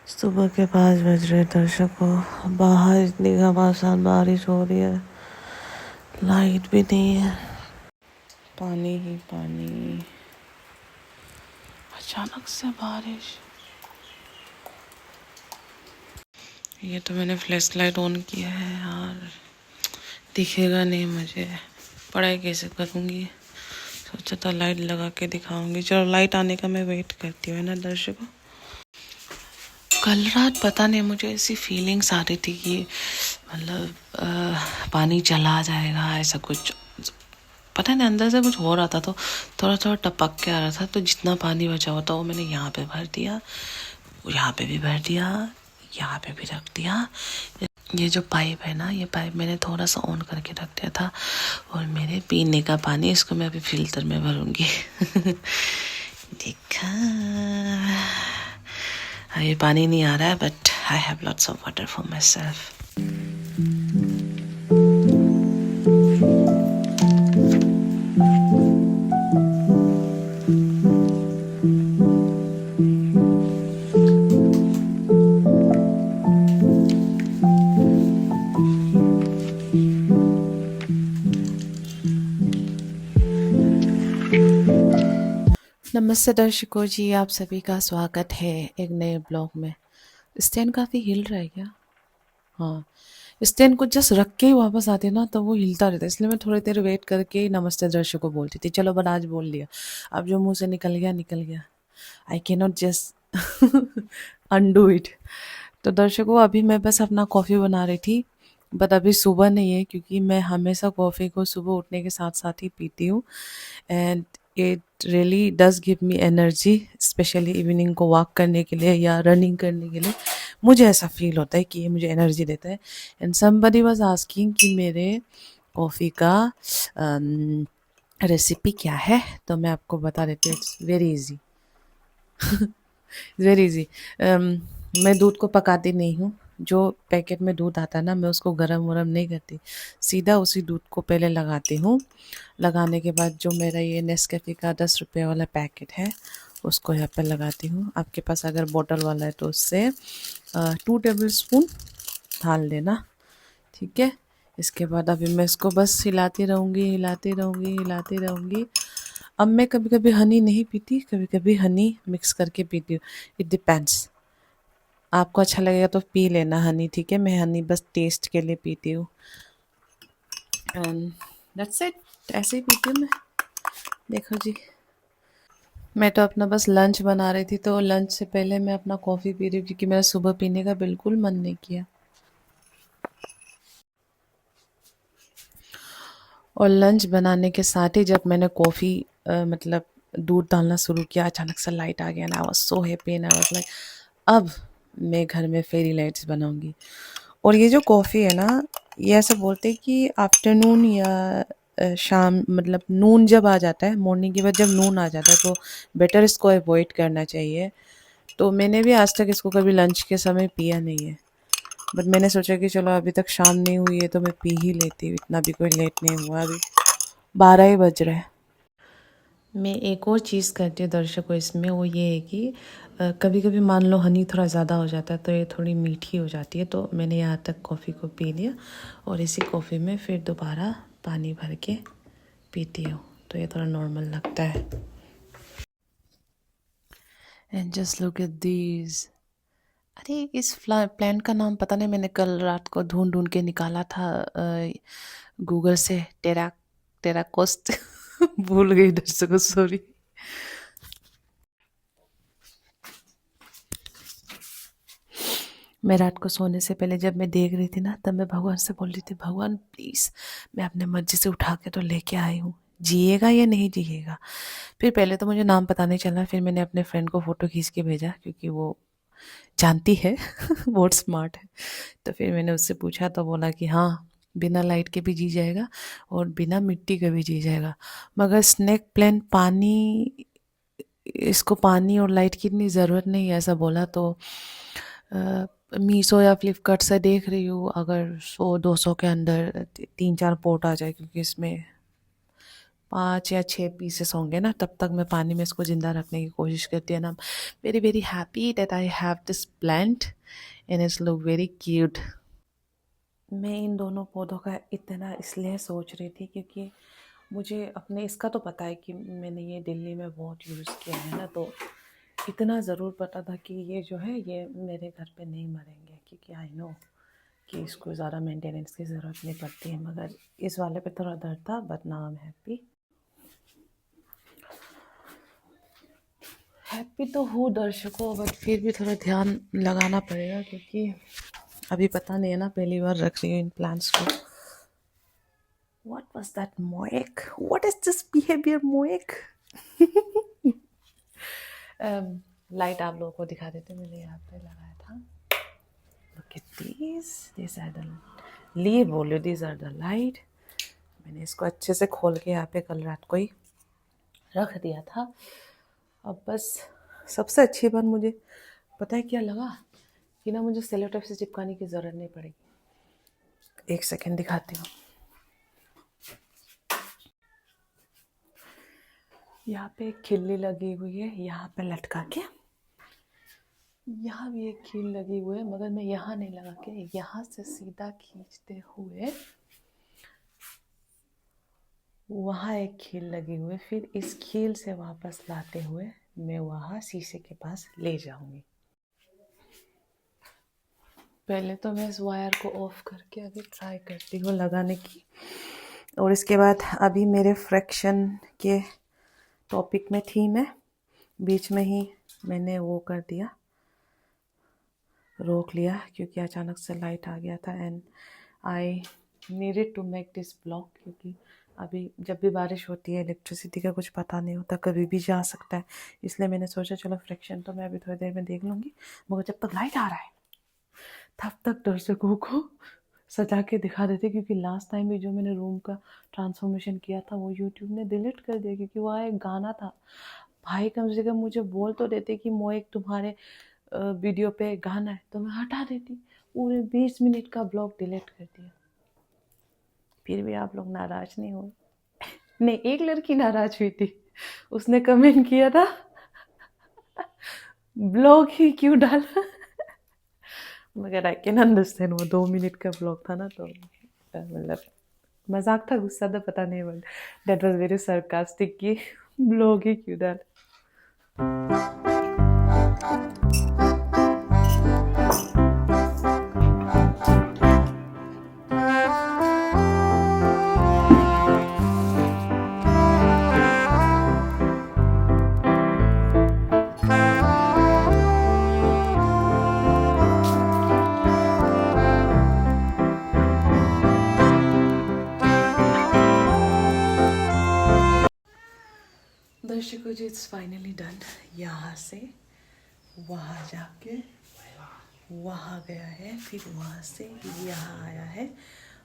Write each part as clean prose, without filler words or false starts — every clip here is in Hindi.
सुबह के 5 बज रहे दर्शकों। बाहर इतनी घमासान बारिश हो रही है, लाइट भी नहीं है, पानी ही पानी। अचानक से बारिश। ये तो मैंने फ्लैश लाइट ऑन किया है यार, दिखेगा नहीं मुझे, पढ़ाई कैसे करूँगी। सोचा था लाइट लगा के दिखाऊंगी। चलो लाइट आने का मैं वेट करती हूँ, है ना दर्शकों। कल रात पता नहीं मुझे ऐसी फीलिंग्स आ रही थी कि मतलब पानी चला जाएगा, ऐसा कुछ पता नहीं अंदर से कुछ हो रहा था। तो थोड़ा थोड़ा टपक के आ रहा था, तो जितना पानी बचा हुआ था वो मैंने यहाँ पे भर दिया, यहाँ पे भी भर दिया, यहाँ पे भी रख दिया। ये जो पाइप है ना, ये पाइप मैंने थोड़ा सा ऑन करके रख दिया था। और मेरे पीने का पानी, इसको मैं अभी फिल्टर में भरूंगी। देखा, ये पानी नहीं आ रहा है, but I have lots of water for my self. नमस्ते दर्शकों जी, आप सभी का स्वागत है एक नए ब्लॉग में। स्टैंड काफ़ी हिल रहा है क्या? हाँ, स्टैंड को जस्ट रख के ही वापस आते ना तो वो हिलता रहता है, इसलिए मैं थोड़ी देर वेट करके ही नमस्ते दर्शकों को बोलती थी। चलो बट आज बोल लिया, अब जो मुंह से निकल गया निकल गया। I can not just undo it. तो दर्शकों अभी मैं बस अपना कॉफ़ी बना रही थी, बट अभी सुबह नहीं है क्योंकि मैं हमेशा कॉफ़ी को सुबह उठने के साथ साथ ही पीती हूँ। And it really does give me energy, specially evening को वॉक करने के लिए या रनिंग करने के लिए। मुझे ऐसा फील होता है कि ये मुझे एनर्जी देता है। एंड समबडी वाज आस्किंग कि मेरे कॉफ़ी का रेसिपी क्या है, तो मैं आपको बता देती हूँ। It's very easy, very easy. मैं दूध को पकाती नहीं हूँ। जो पैकेट में दूध आता है ना, मैं उसको गरम वरम नहीं करती, सीधा उसी दूध को पहले लगाती हूँ। लगाने के बाद जो मेरा ये नेस्कैफ़े का 10 रुपये वाला पैकेट है, उसको यहाँ पर लगाती हूँ। आपके पास अगर बॉटल वाला है तो उससे 2 टेबल स्पून डाल देना, ठीक है। इसके बाद अभी मैं इसको बस हिलाती रहूँगी, हिलाती रहूँगी, हिलाती रहूँगी। अब मैं कभी कभी हनी नहीं पीती, कभी कभी हनी मिक्स करके पीती हूँ। इट डिपेंड्स, आपको अच्छा लगेगा तो पी लेना हनी, ठीक है। मैं हनी बस टेस्ट के लिए पीती हूँ, एंड दैट्स इट। ऐसे ही पीती हूँ मैं। देखो जी, मैं तो अपना बस लंच बना रही थी, तो लंच से पहले मैं अपना कॉफ़ी पी रही हूँ क्योंकि मेरा सुबह पीने का बिल्कुल मन नहीं किया। और लंच बनाने के साथ ही जब मैंने कॉफ़ी मतलब दूध डालना शुरू किया, अचानक से लाइट आ गया ना। I was so happy and I was like, अब मैं घर में फेरी लाइट्स बनाऊंगी। और ये जो कॉफ़ी है ना, ये ऐसा बोलते हैं कि आफ्टरनून या शाम, मतलब नून जब आ जाता है, मॉर्निंग के बाद जब नून आ जाता है तो बेटर इसको अवॉइड करना चाहिए। तो मैंने भी आज तक इसको कभी लंच के समय पिया नहीं है, बट मैंने सोचा कि चलो अभी तक शाम नहीं हुई है तो मैं पी ही लेती हूँ, इतना भी कोई लेट नहीं हुआ, अभी 12 ही बज रहे हैं। मैं एक और चीज़ करती हूँ दर्शकों इसमें, वो ये है कि कभी कभी मान लो हनी थोड़ा ज़्यादा हो जाता है तो ये थोड़ी मीठी हो जाती है। तो मैंने यहाँ तक कॉफ़ी को पी लिया और इसी कॉफ़ी में फिर दोबारा पानी भर के पीती हूँ, तो ये थोड़ा नॉर्मल लगता है। And just look at these. अरे इस प्लांट का नाम पता नहीं, मैंने कल रात को ढूंढ ढूंढ के निकाला था गूगल से। टेराकोस्ट भूल गई दर्शकों, सॉरी। मैं रात को सोने से पहले जब मैं देख रही थी ना, तब मैं भगवान से बोल रही थी, भगवान प्लीज़, मैं अपने मर्जी से उठा के तो लेके आई हूँ, जिएगा या नहीं जिएगा। फिर पहले तो मुझे नाम पता नहीं चला, फिर मैंने अपने फ्रेंड को फ़ोटो खींच के भेजा क्योंकि वो जानती है बहुत स्मार्ट है। तो फिर मैंने उससे पूछा तो बोला कि हाँ, बिना लाइट के भी जी जाएगा और बिना मिट्टी के भी जी जाएगा, मगर स्नेक प्लांट पानी, इसको पानी और लाइट की इतनी ज़रूरत नहीं है, ऐसा बोला। तो मीशो या फ्लिपकार्ट से देख रही हूँ, अगर 100-200 के अंदर 3-4 पोट आ जाए, क्योंकि इसमें 5 या 6 पीसेस होंगे ना, तब तक मैं पानी में इसको ज़िंदा रखने की कोशिश करती है ना। Very very happy that I have this plant and it's look very cute. मैं इन दोनों पौधों का इतना इसलिए सोच रही थी क्योंकि मुझे अपने इसका तो पता है कि मैंने ये दिल्ली में बहुत यूज़ किया है ना, तो इतना ज़रूर पता था कि ये जो है ये मेरे घर पे नहीं मरेंगे, क्योंकि आई नो कि इसको ज़्यादा मेंटेनेंस की ज़रूरत नहीं पड़ती है। मगर इस वाले पे थोड़ा डर था, but now I am happy. Happy तो हूँ दर्शकों, बट फिर भी थोड़ा ध्यान लगाना पड़ेगा क्योंकि अभी पता नहीं है ना, पहली बार रख रही हूँ इन प्लांट्स को। What was that, Moek? What is this behavior, Moek? Light आप लोगों को दिखा देते, मैंने यहाँ पे लगाया था। Look at these are the लिए बोलो, these are the light। मैंने इसको अच्छे से खोल के यहाँ पे कल रात को ही रख दिया था। अब बस सबसे अच्छी बात मुझे पता है क्या लगा, कि ना मुझे सेलो टेप से चिपकाने की ज़रूरत नहीं पड़ेगी। एक सेकेंड दिखाती हूँ। यहाँ पे एक खिल्ली लगी हुई है, यहाँ पे लटका के। यहाँ भी एक खील लगी हुई है, मगर मैं यहाँ नहीं लगा के, यहाँ से सीधा खींचते हुए वहाँ एक खील लगी हुई है, फिर इस खील से वापस लाते हुए मैं वहाँ शीशे के पास ले जाऊंगी। पहले तो मैं इस वायर को ऑफ करके अभी ट्राई करती हूँ लगाने की, और इसके बाद अभी मेरे फ्रैक्शन के टॉपिक में थी मैं, बीच में ही मैंने वो कर दिया, रोक लिया, क्योंकि अचानक से लाइट आ गया था and I needed to make this blog. क्योंकि अभी जब भी बारिश होती है इलेक्ट्रिसिटी का कुछ पता नहीं होता, कभी भी जा सकता है, इसलिए मैंने सोचा चलो फ्रैक्शन तो मैं अभी थोड़ी देर में देख लूँगी, मगर जब तक लाइट आ रहा है तब तक दर्शकों को सजा के दिखा देते। क्योंकि लास्ट टाइम भी जो मैंने रूम का ट्रांसफॉर्मेशन किया था वो यूट्यूब ने डिलीट कर दिया, क्योंकि वहाँ एक गाना था। भाई कम से कम मुझे बोल तो देते कि मोएक तुम्हारे वीडियो पे गाना है, तो मैं हटा देती। पूरे 20 मिनट का ब्लॉग डिलीट कर दिया। फिर भी आप लोग नाराज नहीं हुए। नहीं, एक लड़की नाराज हुई थी, उसने कमेंट किया था ब्लॉग ही क्यों डाला। मगर आई कैन अंडरस्टैंड, वो 2 मिनट का ब्लॉग था ना, तो मतलब मजाक था, गुस्सा था पता नहीं, but that was very sarcastic कि ब्लॉग ही क्यों डाला। दर्शकों जी, इट्स फाइनली डन। यहाँ से वहाँ जाके वहाँ गया है, फिर वहाँ से यहाँ आया है,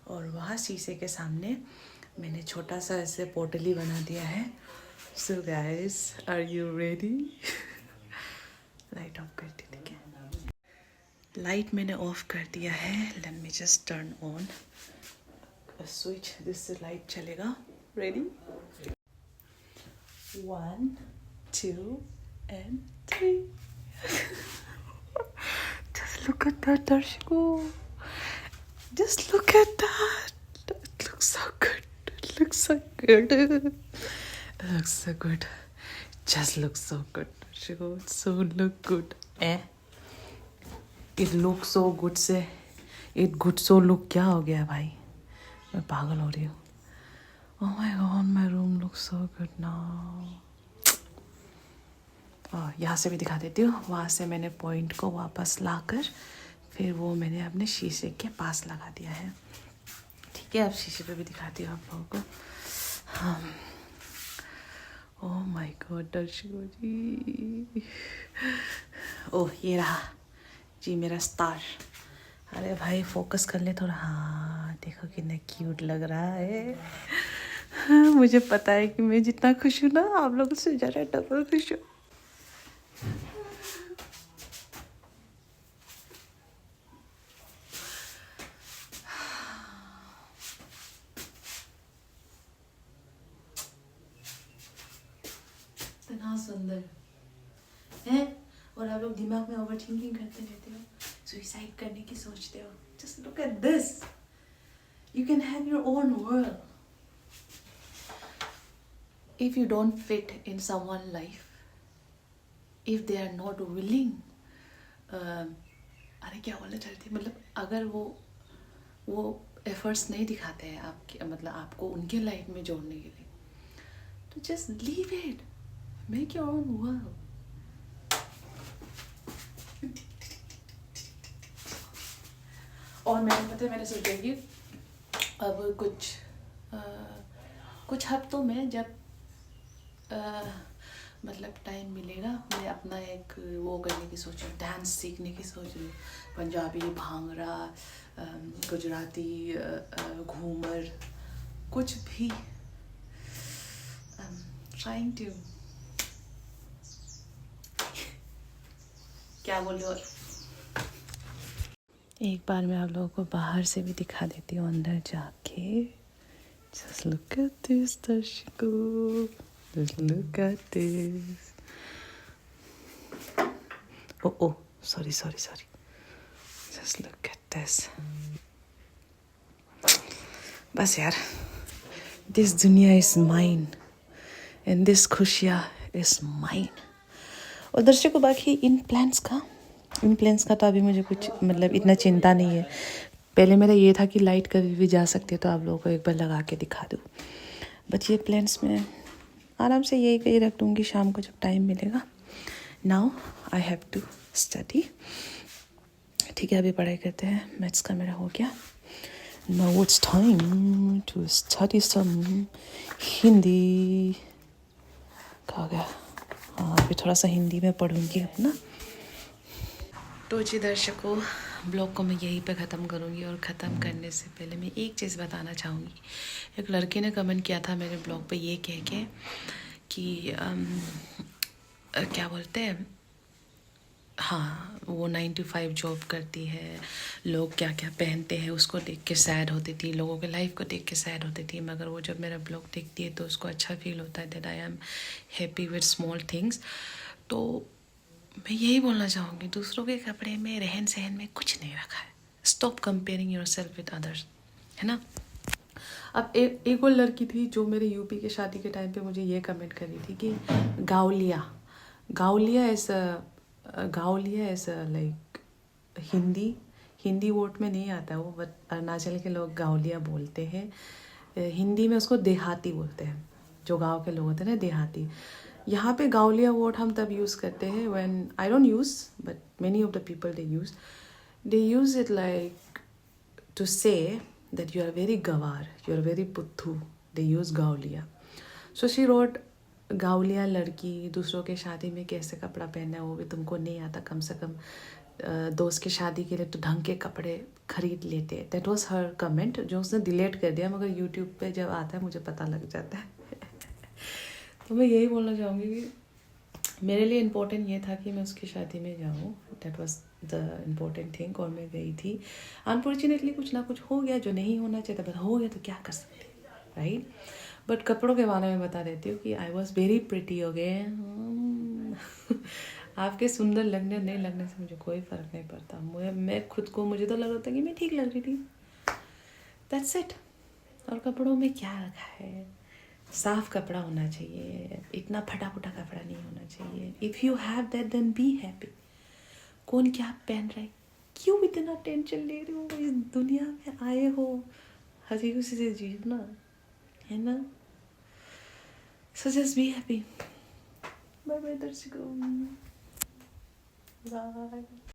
और वहाँ शीशे के सामने मैंने छोटा सा ऐसे पोटली बना दिया है। So guys, are you ready? Light off कर दी, ठीक है। लाइट मैंने ऑफ कर दिया है। Let me just turn on switch, जिससे लाइट चलेगा। Ready? 1 2 and 3। Just look at that, Darshiko. Just look at that. It looks so good. It looks so good. It looks so good. Just looks so good, Darshiko. It so look good. It looks so good से it good so look क्या हो गया भाई? मैं पागल हो रही हूँ। Oh my god, my room looks so good now. यहाँ से भी दिखा देती हूँ। वहाँ से मैंने पॉइंट को वापस लाकर फिर वो मैंने अपने शीशे के पास लगा दिया है। ठीक है, अब शीशे पे भी दिखाती हूँ आप लोगों को। हाँ, ओह माय गॉड दर्शकों जी, ओह ये रहा जी मेरा स्टार। अरे भाई फोकस कर ले थोड़ा। हाँ देखो कितना क्यूट लग रहा है। हाँ, मुझे पता है कि मैं जितना खुश हूँ ना, आप लोगों से ज़्यादा डबल खुश हूँ। लोग दिमाग में ओवर थिंकिंग करते रहते हो, सुसाइड करने की सोचते हो, just look at this, you can have your own world. If you don't fit in someone's life, if they are not willing, अरे क्या बोलना चाहती थी, मतलब अगर वो एफर्ट्स नहीं दिखाते हैं आपके, मतलब आपको उनके लाइफ में जोड़ने के लिए, तो just leave it, make your own world. और मैंने सोचा कि अब कुछ हफ्तों में जब मतलब टाइम मिलेगा, मैं अपना एक वो करने की सोच रही हूँ, डांस सीखने की सोच रही हूँ. पंजाबी, भांगड़ा, गुजराती, घूमर, कुछ भी. ट्राइंग टू, क्या बोलो. और एक बार मैं आप लोगों को बाहर से भी दिखा देती हूँ अंदर जाके. Just look at this, दर्शकों. Just look at this. Oh, sorry. Just look at this. बस यार, this दुनिया is mine and this खुशियाँ is mine. और दर्शकों बाकी इन प्लान्स का तो अभी मुझे कुछ मतलब इतना चिंता नहीं है. पहले मेरा ये था कि लाइट कभी भी जा सकती है तो आप लोगों को एक बार लगा के दिखा दूँ, बट ये प्लान्स में आराम से यही कहीं रख दूँगी शाम को जब टाइम मिलेगा. Now I have to study. ठीक है, अभी पढ़ाई करते हैं. मैथ्स का मेरा हो गया. Now it's time to study some Hindi. कहा गया, हाँ अभी थोड़ा सा हिंदी में पढ़ूँगी अपना. तो जी दर्शकों, ब्लॉग को मैं यहीं पे ख़त्म करूँगी, और ख़त्म करने से पहले मैं एक चीज़ बताना चाहूँगी. एक लड़के ने कमेंट किया था मेरे ब्लॉग पे ये कह के कि क्या बोलते हैं, हाँ वो 9 to 5 जॉब करती है, लोग क्या क्या पहनते हैं उसको देख के सैड होती थी, लोगों के लाइफ को देख के सैड होती थी, मगर वो जब मेरा ब्लॉग देखती है तो उसको अच्छा फील होता है that I am happy with small things. तो मैं यही बोलना चाहूँगी, दूसरों के कपड़े में, रहन सहन में कुछ नहीं रखा है. Stop comparing your self with others, है ना. अब एक और लड़की थी जो मेरे यूपी के शादी के टाइम पे मुझे ये कमेंट करी थी कि गाउलिया इज़ लाइक हिंदी वर्ड में नहीं आता वो, बट अरुणाचल के लोग गाउलिया बोलते हैं. हिंदी में उसको देहाती बोलते हैं, जो गांव के लोग होते हैं ना, देहाती. यहाँ पे गाउलिया वर्ड हम तब यूज़ करते हैं when I don't use, but many of the people they use it like to say that you are very gawar, you are very puthu. They use गाउलिया. So she wrote, गाउलिया लड़की दूसरों के शादी में कैसे कपड़ा पहनना है वो भी तुमको नहीं आता, कम से कम दोस्त की शादी के लिए तो ढंग के कपड़े खरीद लेते. दैट वॉज हर कमेंट, जो उसने डिलीट कर दिया, मगर यूट्यूब पे जब आता है मुझे पता लग जाता है. तो मैं यही बोलना चाहूँगी कि मेरे लिए इम्पोर्टेंट ये था कि मैं उसकी शादी में जाऊँ. That was the important thing. और मैं गई थी. अनफॉर्चुनेटली कुछ ना कुछ हो गया जो नहीं होना चाहिए था, बट हो गया तो क्या कर सकते, राइट. बट कपड़ों के बारे में बता देती हूँ कि आई वॉज वेरी प्रिटी हो गए. आपके सुंदर लगने नहीं लगने से मुझे कोई फ़र्क नहीं पड़ता. मैं खुद को, मुझे तो लग रहा था कि मैं ठीक लग रही थी. That's it. और कपड़ों में क्या रखा है, साफ कपड़ा होना चाहिए, इतना फटा फटा कपड़ा नहीं होना चाहिए. If you have that then be happy. कौन क्या पहन रहा है, क्यों इतना टेंशन ले रहे हो, इस दुनिया में आए हो हंसी खुशी से जीना है ना. So just be happy. Bye bye दर्शकों, बाय.